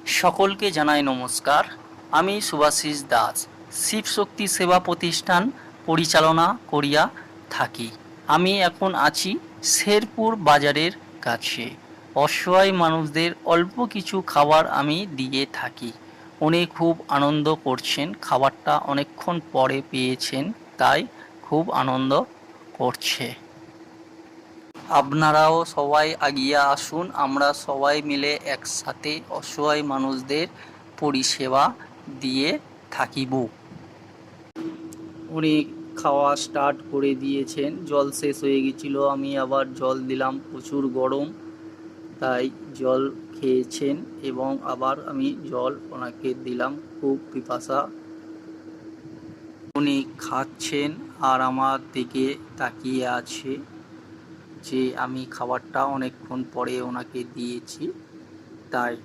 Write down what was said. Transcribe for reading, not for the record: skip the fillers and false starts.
সকলকে জানাই নমস্কার। আমি সুভাষিস দাস, শিবশক্তি সেবা প্রতিষ্ঠান পরিচালনা করিয়া থাকি। আমি এখন আছি শেরপুর বাজারের কাছে। অসহায় মানুষদের অল্প কিছু খাবার আমি দিয়ে থাকি। উনি খুব আনন্দ করছেন, খাবারটা অনেকক্ষণ পরে পেয়েছেন, তাই খুব আনন্দ করছে। আপনারাও সবাই এগিয়ে আসুন, আমরা সবাই মিলে একসাথে অসহায় মানুষদের পরিষেবা দিয়ে থাকিব। উনি খাওয়া স্টার্ট করে দিয়েছেন। জল শেষ হয়ে গেছিল, আমি আবার জল দিলাম, প্রচুর গরম, তাই জল খেয়েছেন এবং আবার আমি জল ওনাকে দিলাম। খুব পিপাসা। উনি খাচ্ছেন আর আমার দিকে তাকিয়ে আছে যে আমি খাবারটা অনেকক্ষণ পরে ওনাকে দিয়েছি, তাই।